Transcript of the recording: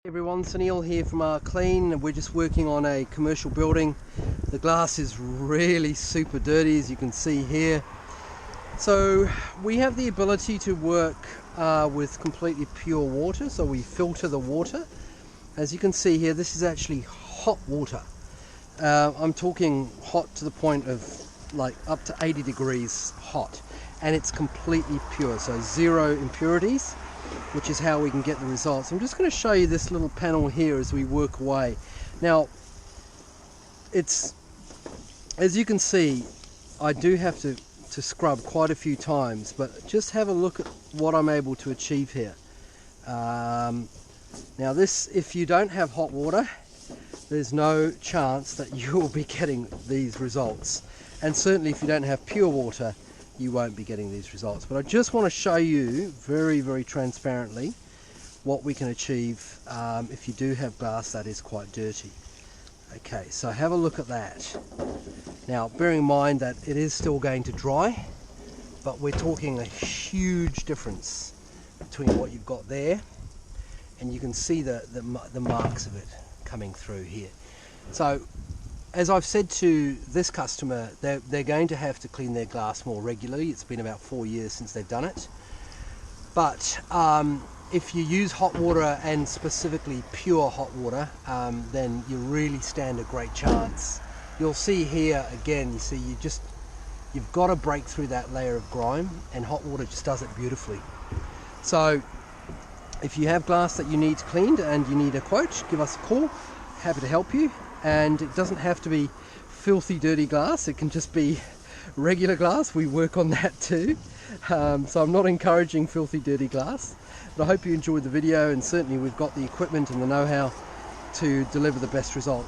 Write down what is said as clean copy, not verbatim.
Everyone, Sunil here from Clean. We're just working on a commercial building. The glass is really super dirty, as you can see here. So we have the ability to work with completely pure water, so we filter the water. As you can see here, this is actually hot water. I'm talking hot to the point of like up to 80 degrees hot, and it's completely pure, so zero impurities, which is how we can get the results. I'm just going to show you this little panel here as we work away. Now, it's, as you can see, I do have to scrub quite a few times, but just have a look at what I'm able to achieve here. Now this, if you don't have hot water, there's no chance that you'll be getting these results, and certainly if you don't have pure water, you won't be getting these results. But I just want to show you very, very transparently what we can achieve if you do have glass that is quite dirty. Okay, so have a look at that. Now, bearing in mind that it is still going to dry, but we're talking a huge difference between what you've got there, and you can see the marks of it coming through here. So, as I've said to this customer, they're going to have to clean their glass more regularly. It's been about 4 years since they've done it. But if you use hot water, and specifically pure hot water, then you really stand a great chance. You'll see here again, you see you've got to break through that layer of grime, and hot water just does it beautifully. So if you have glass that you need cleaned and you need a quote, give us a call. Happy to help you. And it doesn't have to be filthy dirty glass, it can just be regular glass. We work on that too. So I'm not encouraging filthy dirty glass, but I hope you enjoyed the video, and certainly we've got the equipment and the know-how to deliver the best result.